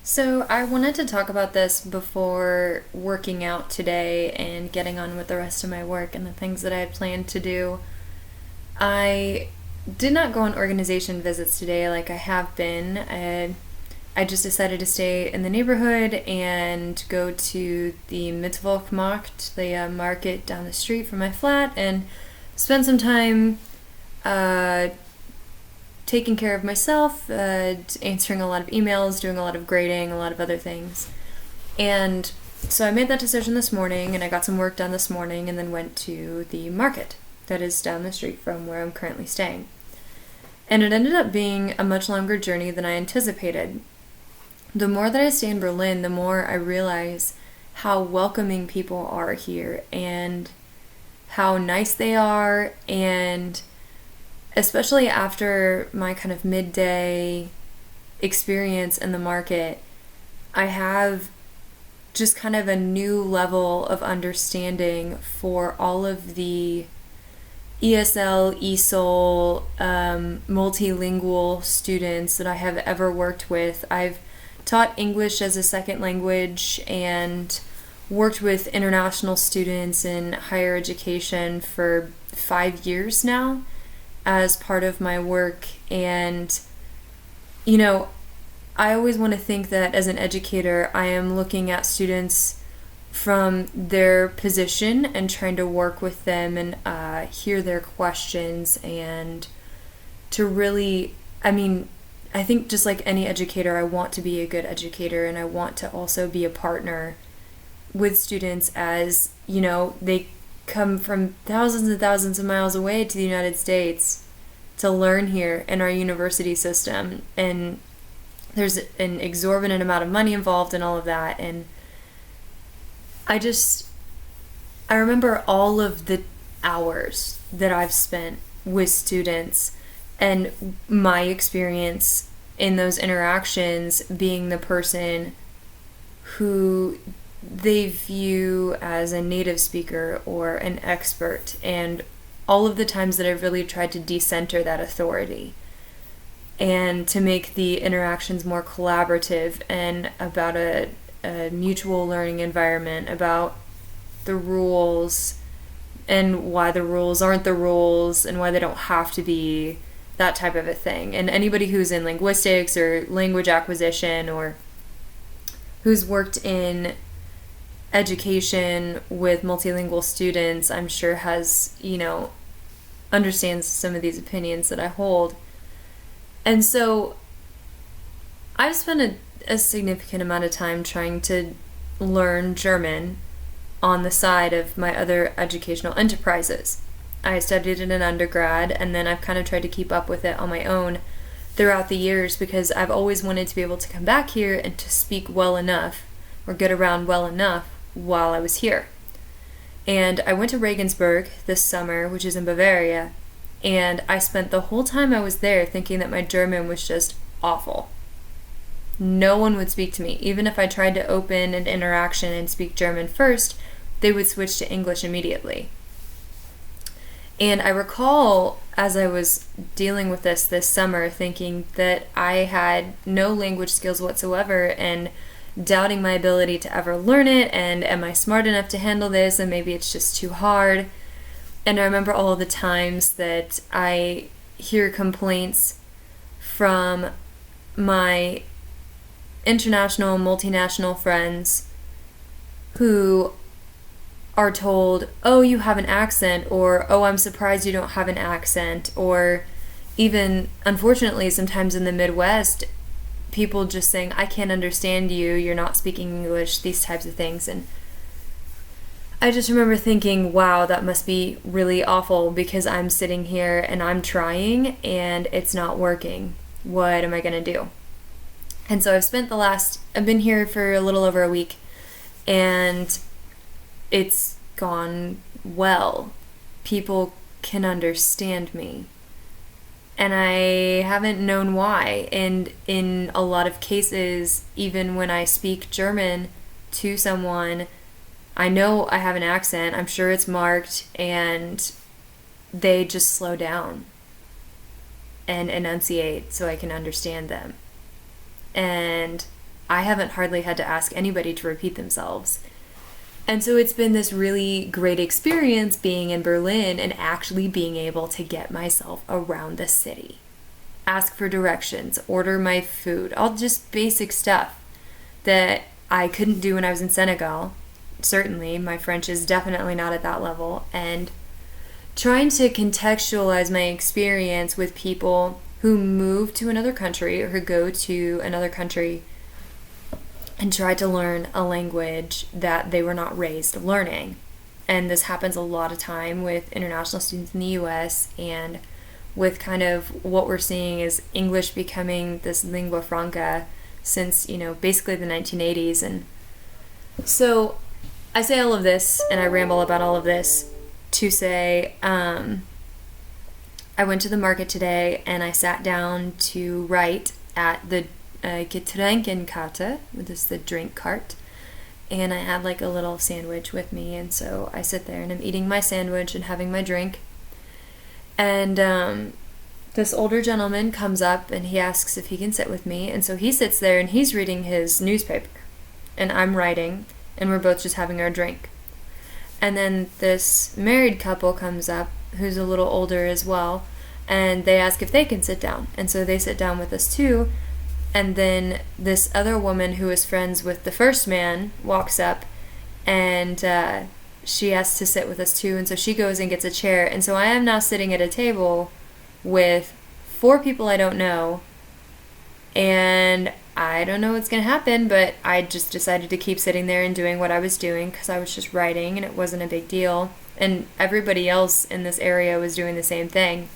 So, I wanted to talk about this before working out today and getting on with the rest of my work and the things that I had planned to do. I did not go on organization visits today like I have been. I just decided to stay in the neighborhood and go to the Mittwoch Markt, the market down the street from my flat, and spend some time uh, taking care of myself, answering a lot of emails, doing a lot of grading, a lot of other things. And so I made that decision this morning, and I got some work done this morning, and then went to the market that is down the street from where I'm currently staying. And it ended up being a much longer journey than I anticipated. The more that I stay in Berlin, the more I realize how welcoming people are here and how nice they are, and especially after my kind of midday experience in the market, I have just kind of a new level of understanding for all of the ESL, ESOL, multilingual students that I have ever worked with. I've taught English as a second language and worked with international students in higher education for 5 years now as part of my work. And, you know, I always want to think that as an educator, I am looking at students from their position and trying to work with them and hear their questions, and to really, I think just like any educator, I want to be a good educator, and I want to also be a partner with students as, they come from thousands and thousands of miles away to the United States to learn here in our university system. And there's an exorbitant amount of money involved in all of that. And I remember all of the hours that I've spent with students and my experience in those interactions being the person who they view as a native speaker or an expert, and all of the times that I've really tried to decenter that authority and to make the interactions more collaborative and about a mutual learning environment, about the rules and why the rules aren't the rules and why they don't have to be, that type of a thing. And anybody who's in linguistics or language acquisition or who's worked in education with multilingual students, I'm sure has, understands some of these opinions that I hold. And so I've spent a significant amount of time trying to learn German on the side of my other educational enterprises. I studied it in undergrad, and then I've kind of tried to keep up with it on my own throughout the years, because I've always wanted to be able to come back here and to speak well enough or get around well enough while I was here. And I went to Regensburg this summer, which is in Bavaria, and I spent the whole time I was there thinking that my German was just awful. No one would speak to me. Even if I tried to open an interaction and speak German first, they would switch to English immediately. And I recall, as I was dealing with this summer, thinking that I had no language skills whatsoever and doubting my ability to ever learn it, and am I smart enough to handle this, and maybe it's just too hard. And I remember all of the times that I hear complaints from my international, multinational friends who are told, oh, you have an accent, or oh, I'm surprised you don't have an accent, or even, unfortunately, sometimes in the Midwest, people just saying, I can't understand you, you're not speaking English, these types of things. And I just remember thinking, wow, that must be really awful, because I'm sitting here and I'm trying and it's not working. What am I going to do? And so I've been here for a little over a week, and it's gone well. People can understand me. And I haven't known why. And in a lot of cases, even when I speak German to someone, I know I have an accent, I'm sure it's marked, and they just slow down and enunciate so I can understand them. And I haven't hardly had to ask anybody to repeat themselves. And so it's been this really great experience being in Berlin and actually being able to get myself around the city. Ask for directions, order my food, all just basic stuff that I couldn't do when I was in Senegal. Certainly, my French is definitely not at that level. And trying to contextualize my experience with people who move to another country or who go to another country and try to learn a language that they were not raised learning. And this happens a lot of time with international students in the US, and with kind of what we're seeing is English becoming this lingua franca since, basically the 1980s. And so I say all of this, and I ramble about all of this to say, I went to the market today and I sat down to write at the Getränkenkarte, which is the drink cart, and I had like a little sandwich with me, and so I sit there and I'm eating my sandwich and having my drink, and this older gentleman comes up and he asks if he can sit with me, and so he sits there and he's reading his newspaper, and I'm writing, and we're both just having our drink. And then this married couple comes up who's a little older as well, and they ask if they can sit down, and so they sit down with us too. And then this other woman who is friends with the first man walks up, and she asks to sit with us too, and so she goes and gets a chair, and so I am now sitting at a table with 4 people I don't know, and I don't know what's going to happen, but I just decided to keep sitting there and doing what I was doing because I was just writing and it wasn't a big deal, and everybody else in this area was doing the same thing.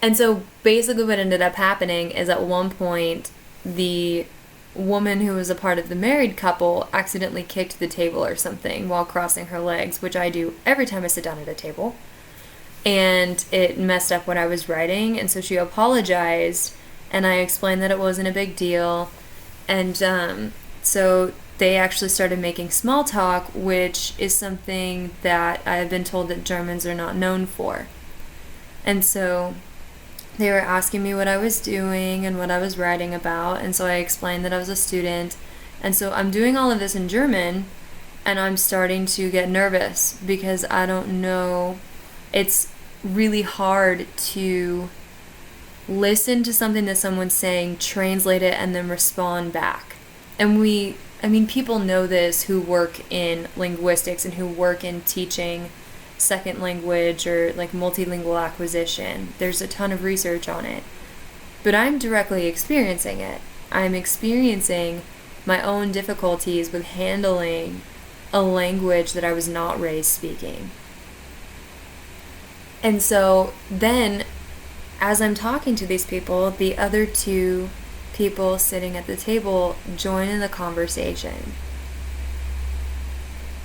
And so basically what ended up happening is at one point the woman who was a part of the married couple accidentally kicked the table or something while crossing her legs, which I do every time I sit down at a table. And it messed up what I was writing, and so she apologized, and I explained that it wasn't a big deal. And so they actually started making small talk, which is something that I've been told that Germans are not known for. And so they were asking me what I was doing and what I was writing about, and so I explained that I was a student. And so I'm doing all of this in German, and I'm starting to get nervous because I don't know. It's really hard to listen to something that someone's saying, translate it, and then respond back. And people know this who work in linguistics and who work in teaching second language or like multilingual acquisition. There's a ton of research on it. But I'm directly experiencing it. I'm experiencing my own difficulties with handling a language that I was not raised speaking. And so then, as I'm talking to these people, the other 2 people sitting at the table join in the conversation.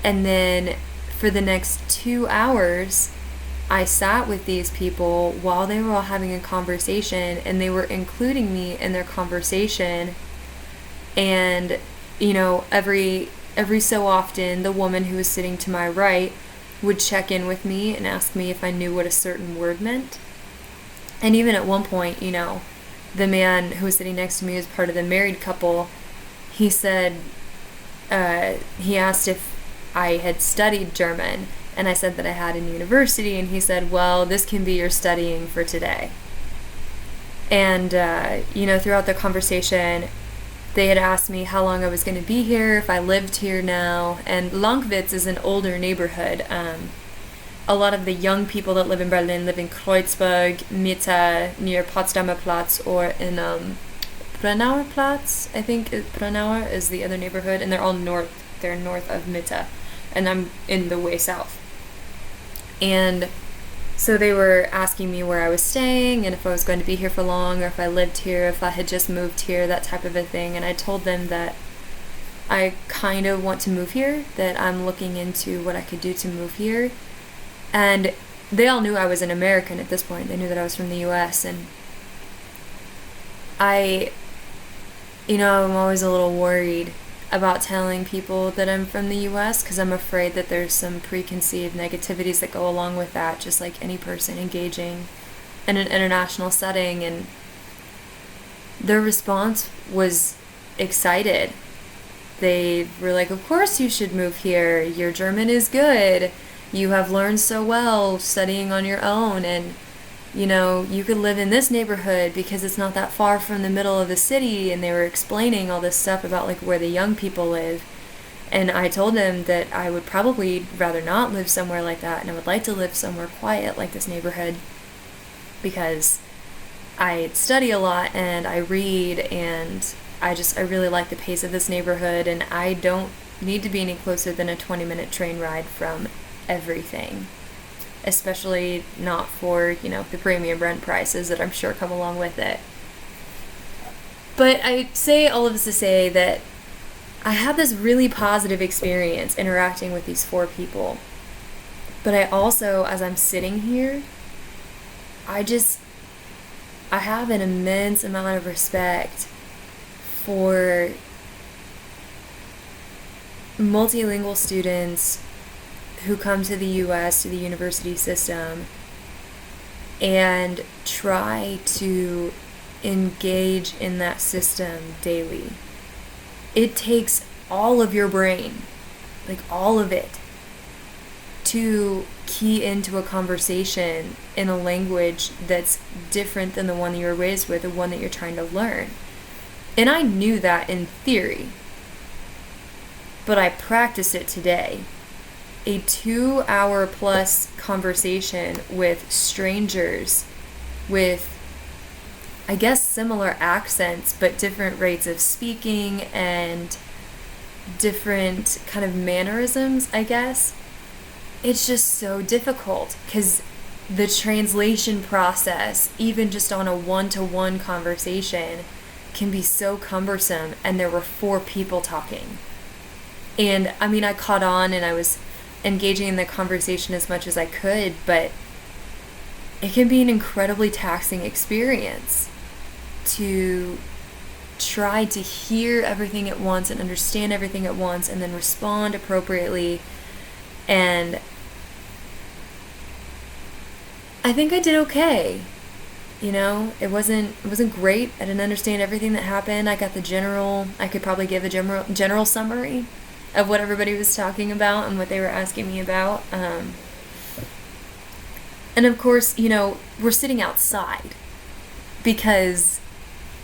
And then for the next 2 hours, I sat with these people while they were all having a conversation, and they were including me in their conversation. And, every so often, the woman who was sitting to my right would check in with me and ask me if I knew what a certain word meant. And even at one point, the man who was sitting next to me, as part of the married couple, he said, he asked if I had studied German, and I said that I had in university, and he said, well, this can be your studying for today. And, throughout the conversation, they had asked me how long I was going to be here, if I lived here now, and Lankwitz is an older neighborhood. A lot of the young people that live in Berlin live in Kreuzberg, Mitte, near Potsdamer Platz, or in Prenzlauer Platz, I think. Prenzlauer is the other neighborhood, and they're all north. They're north of Mitte, and I'm in the way south. And so they were asking me where I was staying and if I was going to be here for long, or if I lived here, if I had just moved here, that type of a thing. And I told them that I kind of want to move here, that I'm looking into what I could do to move here. And they all knew I was an American at this point. They knew that I was from the US, and I'm always a little worried about telling people that I'm from the US because I'm afraid that there's some preconceived negativities that go along with that, just like any person engaging in an international setting. And their response was excited. They were like, of course you should move here. Your German is good. You have learned so well studying on your own, and you could live in this neighborhood because it's not that far from the middle of the city. And they were explaining all this stuff about like where the young people live. And I told them that I would probably rather not live somewhere like that, and I would like to live somewhere quiet like this neighborhood, because I study a lot and I read, and I really like the pace of this neighborhood, and I don't need to be any closer than a 20-minute train ride from everything, especially not for, the premium rent prices that I'm sure come along with it. But I say all of this to say that I had this really positive experience interacting with these 4 people. But I also, as I'm sitting here, I have an immense amount of respect for multilingual students who come to the US, to the university system, and try to engage in that system daily. It takes all of your brain, like all of it, to key into a conversation in a language that's different than the one that you were raised with, the one that you're trying to learn. And I knew that in theory, but I practiced it today. A 2-hour plus conversation with strangers with, I guess, similar accents, but different rates of speaking and different kind of mannerisms, I guess. It's just so difficult because the translation process, even just on a one-to-one conversation, can be so cumbersome, and there were 4 people talking. And I mean, I caught on and I was engaging in the conversation as much as I could, but it can be an incredibly taxing experience to try to hear everything at once and understand everything at once and then respond appropriately. And I think I did okay. It wasn't great. I didn't understand everything that happened. I could probably give a general summary of what everybody was talking about and what they were asking me about. And of course, we're sitting outside because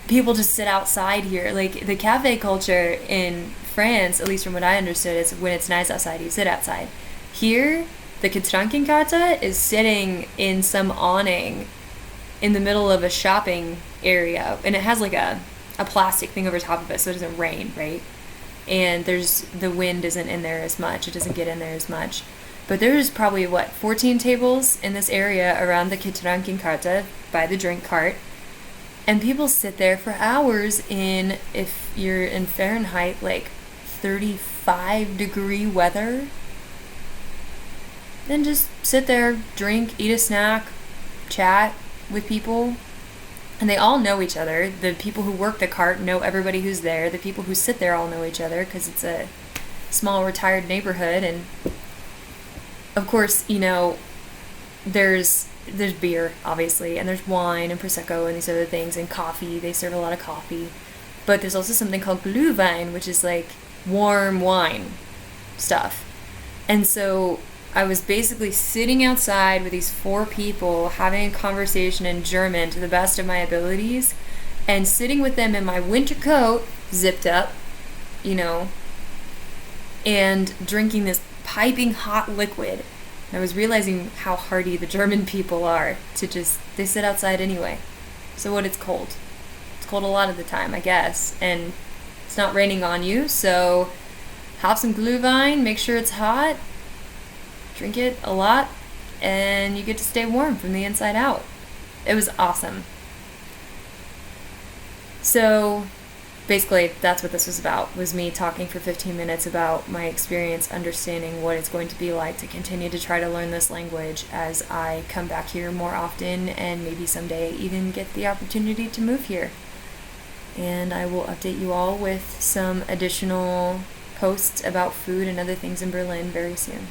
people just sit outside here. Like, the cafe culture in France, at least from what I understood, is when it's nice outside, you sit outside. Here, the Getrankenkarte is sitting in some awning in the middle of a shopping area, and it has like a plastic thing over top of it so it doesn't rain, right? And the wind isn't in there as much. It doesn't get in there as much. But there's probably, 14 tables in this area around the Getrankenkarte by the drink cart. And people sit there for hours in, if you're in Fahrenheit, like 35-degree weather. Then just sit there, drink, eat a snack, chat with people. And they all know each other. The people who work the cart know everybody who's there. The people who sit there all know each other because it's a small retired neighborhood. And of course, there's beer, obviously, and there's wine and Prosecco and these other things, and coffee. They serve a lot of coffee. But there's also something called Glühwein, which is like warm wine stuff. And so I was basically sitting outside with these 4 people having a conversation in German to the best of my abilities, and sitting with them in my winter coat, zipped up, and drinking this piping hot liquid. And I was realizing how hardy the German people are they sit outside anyway. So what, it's cold. It's cold a lot of the time, I guess. And it's not raining on you, so have some Glühwein, make sure it's hot, drink it a lot, and you get to stay warm from the inside out. It was awesome. So basically, that's what this was about, was me talking for 15 minutes about my experience understanding what it's going to be like to continue to try to learn this language as I come back here more often and maybe someday even get the opportunity to move here. And I will update you all with some additional posts about food and other things in Berlin very soon.